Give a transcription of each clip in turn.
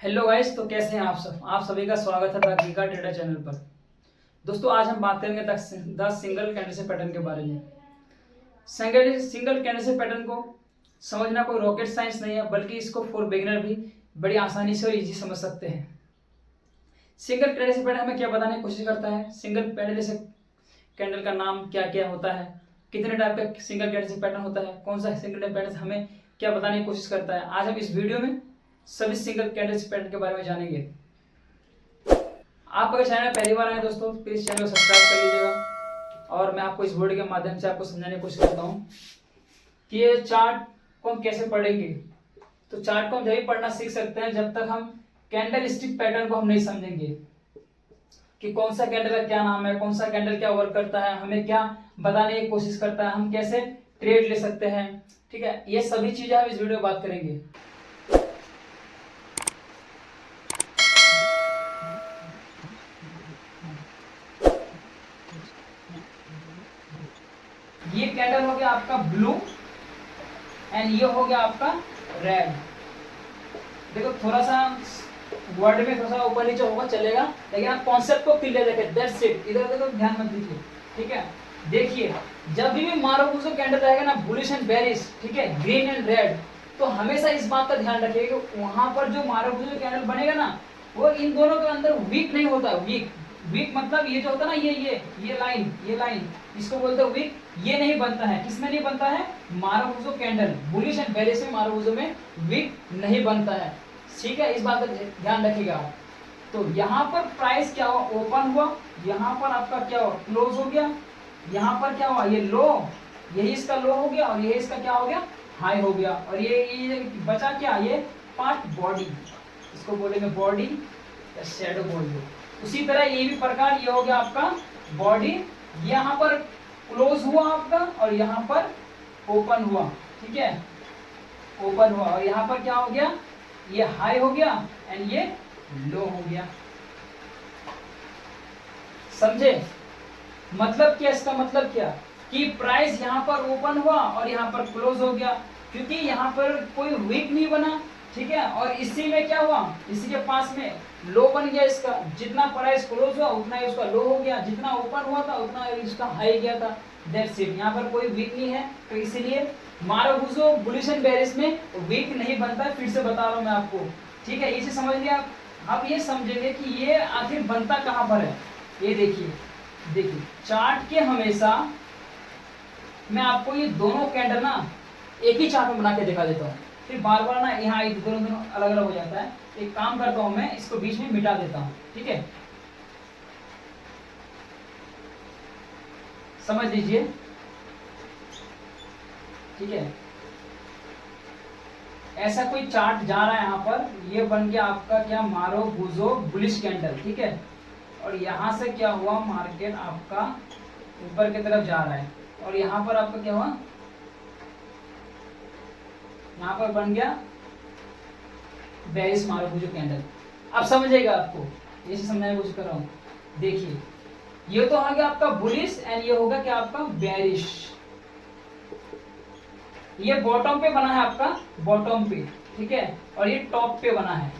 Hello guys, तो कैसे हैं आप सभी का स्वागत है द गीगा ट्रेडर चैनल पर। दोस्तों, आज हम बात करेंगे द सिंगल कैंडलस्टिक पैटर्न के बारे में। सिंगल कैंडलस्टिक पैटर्न को समझना कोई रॉकेट साइंस नहीं है, बल्कि इसको फॉर बिगिनर भी बड़ी आसानी से और इजी समझ सकते हैं। सिंगल कैंडलस्टिक पैटर्न हमें क्या बताने की कोशिश करता है, सिंगल कैंडलस्टिक कैंडल का नाम क्या क्या होता है, कितने टाइप का सिंगल कैंडलस्टिक पैटर्न होता है, कौन सा सिंगल पैटर्न हमें क्या बताने की कोशिश करता है। आज हम इस वीडियो में सभी सिंगल कैंडलस्टिक पैटर्न के बारे में जानेंगे। आप अगर चैनल में पहली बार आए दोस्तों, प्लीज चैनल को सब्सक्राइब कर लीजिएगा। और मैं आपको इस वीडियो के माध्यम से आपको समझाने की कोशिश करता हूँ कि ये चार्ट को हम कैसे पढ़ेंगे। तो चार्ट को हम जब पढ़ना सीख सकते हैं जब तक हम कैंडल स्टिक पैटर्न को हम नहीं समझेंगे कि कौन सा कैंडल का क्या नाम है, कौन सा कैंडल क्या वर्क करता है, हमें क्या बताने की कोशिश करता है, हम कैसे ट्रेड ले सकते हैं। ठीक है, ये सभी चीजें हम इस वीडियो में बात करेंगे। ये कैंडल हो गया आपका ब्लू एंड ये हो गया आपका रेड। देखो, थोड़ा सा वर्ड में थोड़ा सा ऊपर नीचे होगा चलेगा, लेकिन आप कॉन्सेप्ट को क्लियर रखें। That's it. इधर देखो, ध्यान मत दीजिए। ठीक है, देखिए, जब भी मारुफूजो कैंडल रहेगा ना, बुलिश एंड बेरिश, ठीक है, ग्रीन एंड रेड, तो हमेशा इस बात का ध्यान रखिएगा कि वहां पर जो मारुफूजो कैंडल बनेगा ना, वो इन दोनों के अंदर वीक नहीं होता। वीक वीक मतलब ये जो होता है ना, ये लाइन इसको बोलते हैं वीक। ये नहीं बनता है, किसमें नहीं बनता है, मारुफूजो कैंडल बुलिश एंड बेरिश में, मारुफूजो में वीक नहीं बनता है। ठीक है, इस बात का ध्यान रखिएगा। तो यहाँ पर प्राइस क्या हुआ, ओपन हुआ, यहाँ पर आपका क्या हुआ, क्लोज हो गया, यहाँ पर क्या हुआ, ये लो, यही इसका लो हो गया और यही इसका क्या हो गया, हाई हो गया। और ये बचा क्या, ये पार्ट बॉडी, इसको बोलेंगे बॉडी या शैडो बोल दो। उसी तरह ये भी प्रकार, ये हो गया आपका बॉडी, यहाँ पर क्लोज हुआ आपका और यहाँ पर ओपन हुआ। ठीक है, ओपन हुआ और यहाँ पर क्या हो गया, ये हाई हो गया एंड ये लो हो गया। समझे मतलब क्या, इसका मतलब क्या कि प्राइस यहाँ पर ओपन हुआ और यहाँ पर क्लोज हो गया, क्योंकि यहाँ पर कोई वीक नहीं बना। ठीक है, और इसी में क्या हुआ, इसी के पास में लो बन गया इसका। जितना प्राइस क्लोज हुआ उतना ही उसका लो हो गया, जितना ओपन हुआ था उतना इसका हाई गया था। That's it. यहाँ पर कोई वीक नहीं है, तो इसीलिए मारुफूजो बुलिश एंड बेरिश में वीक नहीं बनता है। फिर से बता रहा हूँ मैं आपको। ठीक है, इसे समझ लिया। अब ये समझेंगे कि ये आखिर बनता कहाँ पर है। ये देखिए चार्ट के हमेशा मैं आपको ये दोनों कैंडल ना एक ही चार्ट में बना के दिखा देता हूँ, फिर बार बार ना यहाँ दोनों अलग अलग हो जाता है। एक काम करता हूँ, मैं इसको बीच में मिटा देता हूँ। ठीक है, समझ लीजिए। ठीक है, ऐसा कोई चार्ट जा रहा है यहाँ पर, ये बन गया आपका क्या, मारुफूजो बुलिश कैंडल। ठीक है, और यहाँ से क्या हुआ, मार्केट आपका ऊपर की तरफ जा रहा है और यहाँ पर आपका क्या हुआ, यहाँ पर बन गया बेरिश मारुफूजो कैंडल। अब समझेगा, आपको ये समझाने की कोशिश कर रहा हूँ। देखिए, ये तो आ गया आपका बुलिश एंड ये होगा क्या आपका बेरिश। ये बॉटम पे बना है आपका, बॉटम पे। ठीक है, और ये टॉप पे बना है।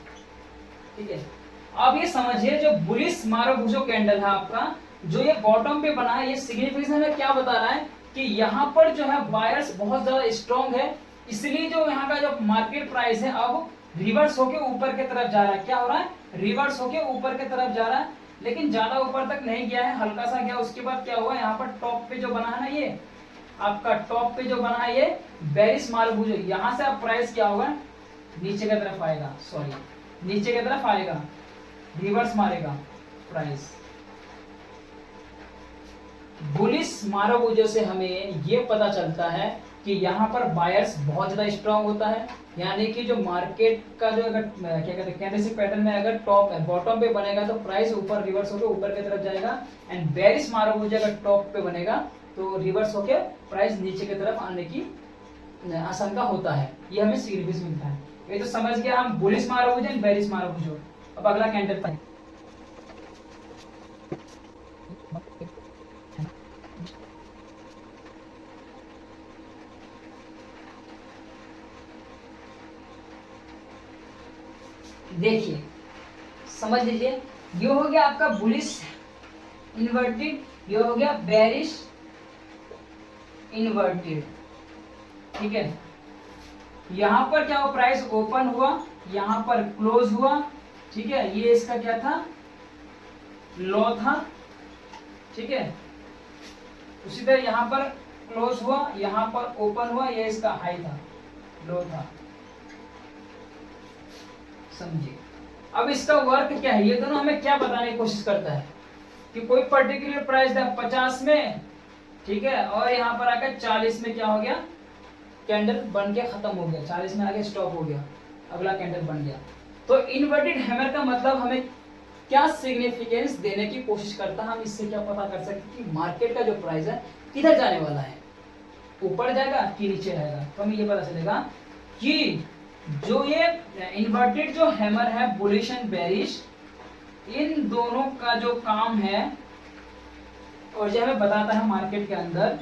ठीक है, अब ये समझिए, जो बुलिश मारुफूजो कैंडल है आपका, जो ये बॉटम पे बना है, ये सिग्निफिकेशन में क्या बता रहा है कि यहाँ पर जो है बायर्स बहुत ज्यादा स्ट्रॉन्ग है, इसलिए जो यहाँ का जो मार्केट प्राइस है अब रिवर्स होके ऊपर की तरफ जा रहा है। क्या हो रहा है, रिवर्स होके ऊपर की तरफ जा रहा है, लेकिन ज्यादा ऊपर तक नहीं गया है, हल्का सा गया। उसके बाद क्या हुआ, यहाँ पर टॉप पे जो बना है ना, ये आपका टॉप पे जो बना है ये बेरिश मारुफूजो, यहाँ से अब प्राइस क्या होगा, नीचे की तरफ आएगा, सॉरी नीचे की तरफ आएगा, रिवर्स मारेगा प्राइस। बुलिश मारुफूजो से हमें ये पता चलता है कि यहाँ पर बायर्स बहुत ज्यादा स्ट्रांग होता है, यानी कि जो मार्केट का जो अगर क्या कहते हैं कैंडलस्टिक पैटर्न में अगर टॉप बॉटम पे बनेगा तो प्राइस ऊपर रिवर्स होकर ऊपर की तरफ जाएगा, एंड बेरिश मारुफूजो अगर टॉप पे बनेगा तो रिवर्स होकर प्राइस नीचे की तरफ आने की आशंका होता है। ये हमें सिग्निफिकेशन मिलता है। ये तो समझ गया हम बुलिश मारुफूजो एंड बेरिश मारुफूजो। अब अगला कैंडल पर देखिए समझ लीजिए, ये हो गया आपका बुलिश इन्वर्टेड, ये हो गया बेरिश इन्वर्टेड। ठीक है, यहां पर क्या हुआ, प्राइस ओपन हुआ, यहां पर क्लोज हुआ। ठीक है, ये इसका क्या था, लो था। ठीक है, उसी तरह यहां पर क्लोज हुआ, यहां पर ओपन हुआ, ये इसका हाई था, लो था। समझिए, अब इसका वर्क क्या है, ये दोनों हमें क्या बताने की कोशिश करता है कि कोई पर्टिकुलर प्राइस था 50 में, ठीक है, और यहाँ पर आकर 40 में क्या हो गया, कैंडल बन के खत्म हो गया, 40 में आगे स्टॉप हो गया, अगला कैंडल बन गया। तो इन्वर्टेड हैमर का मतलब हमें क्या सिग्निफिकेंस देने की कोशिश करता है, हम इससे क्या पता कर सकते कि मार्केट का जो प्राइस है किधर जाने वाला है, ऊपर जाएगा कि नीचे आएगा। तो हमें ये पता चलेगा कि जो ये इन्वर्टेड जो हैमर है, बुलिश एंड बेरिश, इन दोनों का जो काम है और जो हमें बताता है मार्केट के अंदर,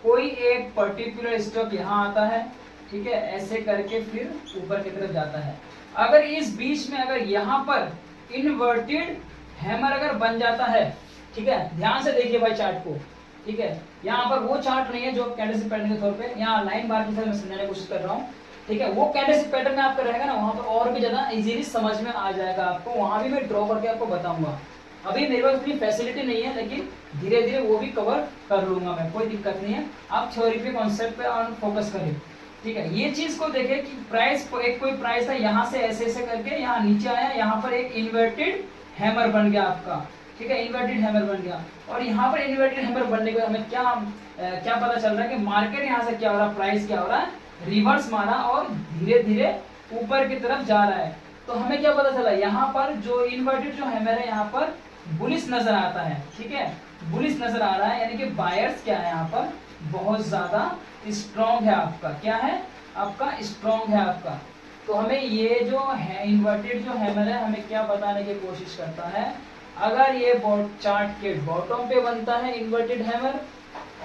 कोई एक पर्टिकुलर स्टॉक यहाँ आता है, ठीक है, ऐसे करके फिर ऊपर की तरफ जाता है। अगर इस बीच में अगर यहाँ पर इन्वर्टेड हैमर अगर बन जाता है, ठीक है, ध्यान से देखिए भाई चार्ट को, ठीक है, यहाँ पर वो चार्ट नहीं है जो कैंडलस्टिक पैटर्न के तौर पे, यहाँ लाइन बार की तरह मैं समझाने की कोशिश कर रहा हूँ। ठीक है, वो कैंडलस्टिक पैटर्न में आपका रहेगा ना, वहां पर और भी ज्यादा इजीली समझ में आ जाएगा आपको, वहां भी मैं ड्रॉ करके आपको बताऊंगा। अभी मेरे पास इतनी फैसिलिटी नहीं है, लेकिन धीरे धीरे वो भी कवर कर लूंगा मैं, कोई दिक्कत नहीं है। आप थ्योरी पे, कॉन्सेप्ट पे ऑन फोकस करें। ठीक है, ये चीज को देखें कि प्राइस, एक कोई प्राइस था, यहाँ से ऐसे ऐसे करके यहाँ नीचे आया, यहाँ पर एक इन्वर्टेड हैमर बन गया आपका। ठीक है, इन्वर्टेड हैमर बन गया, और यहाँ पर इन्वर्टेड हैमर बनने के बाद हमें क्या पता चल रहा है कि मार्केट यहाँ से क्या हो रहा है, प्राइस क्या हो रहा है, रिवर्स मारा और धीरे धीरे ऊपर की तरफ जा रहा है। तो हमें क्या पता चला, यहाँ पर जो इन्वर्टेड जो हैमर है, यहाँ पर बुलिश नजर आता है। ठीक है, बुलिश नजर आ रहा है, यानी कि बायर्स क्या है यहाँ पर बहुत ज्यादा स्ट्रॉन्ग है आपका, क्या है आपका, स्ट्रॉन्ग है आपका। तो हमें ये जो है इन्वर्टेड जो हैमर है, हमें क्या बताने की कोशिश करता है, अगर ये चार्ट के बॉटम पे बनता है इन्वर्टेड हैमर,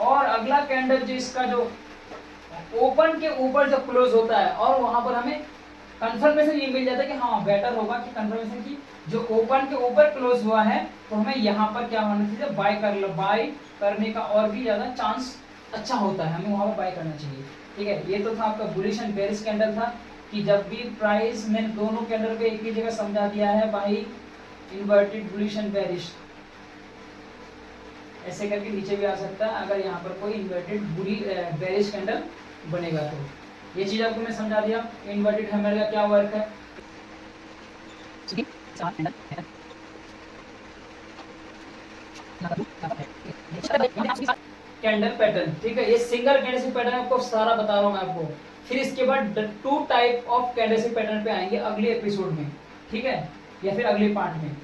और अगला कैंडल जो इसका जो ओपन के ऊपर जब क्लोज होता है, और वहां पर हमें कंफर्मेशन ये मिल जाता है कि हाँ बेटर होगा कि कंफर्मेशन की जो ओपन के ऊपर क्लोज हुआ है, तो हमें यहाँ पर क्या होना चाहिए, बाय करने का और भी ज्यादा चांस अच्छा होता है, हमें वहां पर बाय करना चाहिए। ठीक है, ये तो था आपका बुलिश एंड बेरिश कैंडल था, कि जब भी प्राइस, मैंने दोनों कैंडल पे एक ही जगह समझा दिया है भाई, इन्वर्टेड बुलिश एंड बेरिश ऐसे करके नीचे भी आ सकता है अगर यहाँ पर कोई इन्वर्टेड बेरिश कैंडल बनेगा। तो ये चीज आपको मैं समझा दिया, इन्वर्टेड हैमर का क्या वर्क है। कैंडल पैटर्न, ठीक है, ये सिंगल कैंडलस्टिक पैटर्न आपको सारा बता रहा हूँ मैं आपको। फिर इसके बाद 2 टाइप ऑफ कैंडलस्टिक पैटर्न पे आएंगे अगले एपिसोड में, ठीक है, या फिर अगले पार्ट में।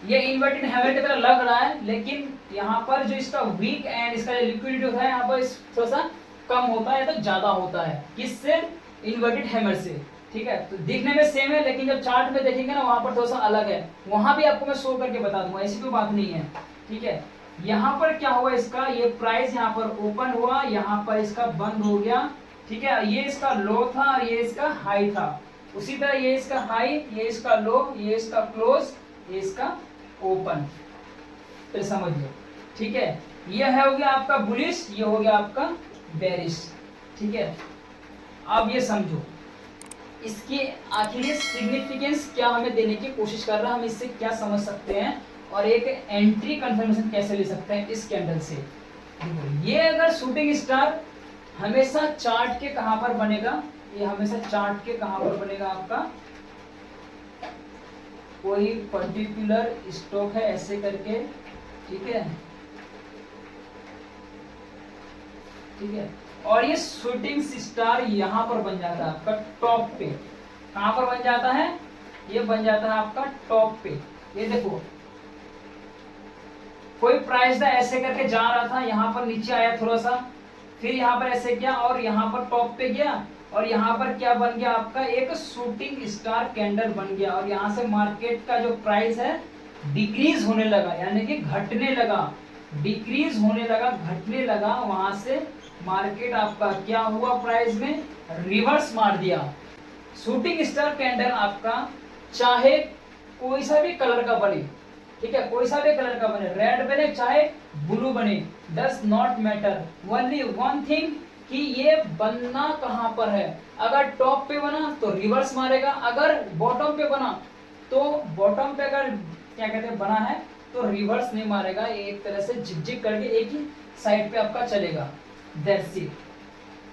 ये इन्वर्टेड हैमर की तरह लग रहा है, लेकिन यहाँ पर जो इसका वीक एंड इसका जो लिक्विडिटी होता है, यहाँ पर थोड़ा सा कम होता है या तो ज्यादा होता है, किससे, इन्वर्टेड हैमर से। ठीक है, तो दिखने में सेम है, लेकिन जब चार्ट में देखेंगे ना, वहां पर थोड़ा सा अलग है, वहां भी आपको मैं शो करके बता दूंगा, ऐसी कोई बात नहीं है। ठीक है, यहाँ पर क्या हुआ, इसका ये प्राइस यहाँ पर ओपन हुआ, यहाँ पर इसका बंद हो गया। ठीक है, ये इसका लो था और ये इसका हाई था, उसी तरह ये इसका हाई, ये इसका लो, ये इसका क्लोज, ये इसका ओपन, तो समझ लो। ठीक है, ये है हो गया आपका बुलिश, ये हो गया आपका बेरिश। ठीक है, अब ये समझो इसके आखिर ये सिग्निफिकेंस क्या हमें देने की कोशिश कर रहा है, हम इससे क्या समझ सकते हैं, और एक एंट्री कंफर्मेशन कैसे ले सकते हैं इस कैंडल से। देखो, ये अगर शूटिंग स्टार हमेशा चार्ट के कहां पर बनेगा, ये हमेशा चार्ट के कहां पर बनेगा आपका, कोई पर्टिकुलर स्टॉक है ऐसे करके, ठीक है, ठीक है, और ये शूटिंग स्टार यहां पर बन जाता है आपका टॉप पे। कहां पर बन जाता है, ये बन जाता है आपका टॉप पे। ये देखो, कोई प्राइस था ऐसे करके जा रहा था, यहाँ पर नीचे आया थोड़ा सा, फिर यहाँ पर ऐसे किया और यहाँ पर टॉप पे गया, और यहाँ पर क्या बन गया आपका, एक शूटिंग स्टार कैंडल बन गया, और यहाँ से मार्केट का जो प्राइस है डिक्रीज होने लगा, यानी कि घटने लगा, डिक्रीज होने लगा, घटने लगा। वहां से मार्केट आपका क्या हुआ, प्राइस में रिवर्स मार दिया, शूटिंग स्टार कैंडल आपका चाहे कोई सा भी कलर का बने, ठीक है, कोई सा भी कलर का बने, रेड बने चाहे ब्लू बने, does not matter, only one thing कि ये बनना कहां पर है। अगर टॉप पे बना तो रिवर्स मारेगा, अगर बॉटम पे बना तो बॉटम पे अगर क्या कहते हैं बना है तो रिवर्स नहीं मारेगा, एक तरह से झिकझिक करके एक ही साइड पे आपका चलेगा। That's it.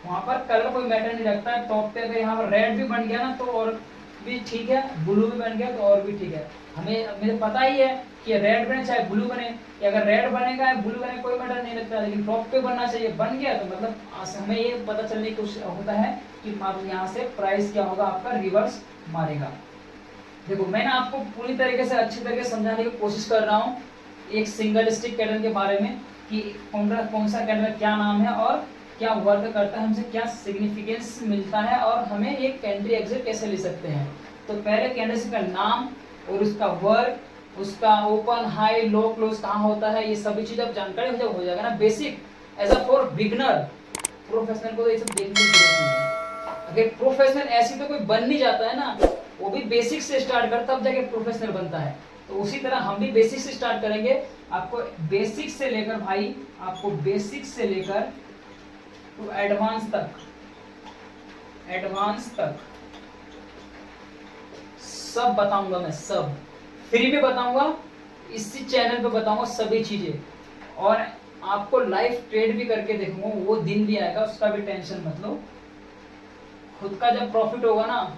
वहां पर कलर कोई मैटर नहीं रखता है। टॉप पे अगर यहाँ पर रेड भी बन गया ना तो और भी ठीक है, ब्लू भी बन गया तो और भी ठीक है। हमें मुझे पता ही है कि रेड बने चाहे ब्लू बने, कि अगर रेड बनेगा या ब्लू बने कोई मैटर नहीं लगता, लेकिन टॉप पे बनना चाहिए। बन गया तो मतलब हमें ये पता चलने की कोशिश होता है कि यहाँ से प्राइस क्या होगा आपका, रिवर्स मारेगा। देखो मैंने आपको पूरी तरीके से अच्छी तरीके से समझाने की कोशिश कर रहा हूँ एक सिंगल स्टिक कैंडल के बारे में कि कौन सा कैंडल क्या नाम है और क्या वर्क करता है, हमसे क्या सिग्निफिकेंस मिलता है और हमें एक कैंडल एग्जिट कैसे ले सकते हैं। तो पहले कैंडल का नाम और उसका वर्क, उसका ओपन हाई लो क्लोज कहाँ होता है, ये सभी चीज अब जानकारी जब हो जाएगा ना basic, as a for beginner, professional को तो ये सब देखने की जरूरत नहीं है। अगर प्रोफेशनल ऐसी तो कोई बन नहीं जाता है ना, वो भी बेसिक से स्टार्ट कर तब जाके प्रोफेशनल बनता है। तो उसी तरह हम भी बेसिक से स्टार्ट करेंगे। आपको बेसिक से लेकर भाई, आपको बेसिक से लेकर तो एडवांस तक सब बताऊंगा मैं, सब फ्री में बताऊंगा, इसी चैनल पे बताऊंगा सभी चीजें। और आपको लाइव ट्रेड भी करके देखूंगा, वो दिन भी आएगा, उसका भी टेंशन मत लो। खुद का जब प्रॉफिट होगा ना,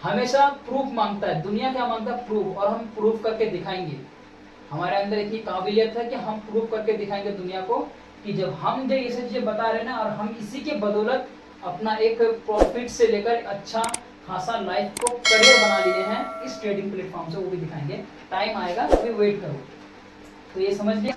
हमेशा प्रूफ मांगता है दुनिया, क्या मांगता है, प्रूफ, और हम प्रूफ करके दिखाएंगे। हमारे अंदर इतनी काबिलियत है कि हम प्रूफ करके दिखाएंगे दुनिया को कि जब हम जो ये सब चीजें बता रहे हैं ना, और हम इसी के बदौलत अपना एक प्रॉफिट से लेकर अच्छा खासा लाइफ को करियर बना लिए हैं इस ट्रेडिंग प्लेटफॉर्म से, वो भी दिखाएंगे। टाइम आएगा, अभी वेट करो। तो ये समझ लिया।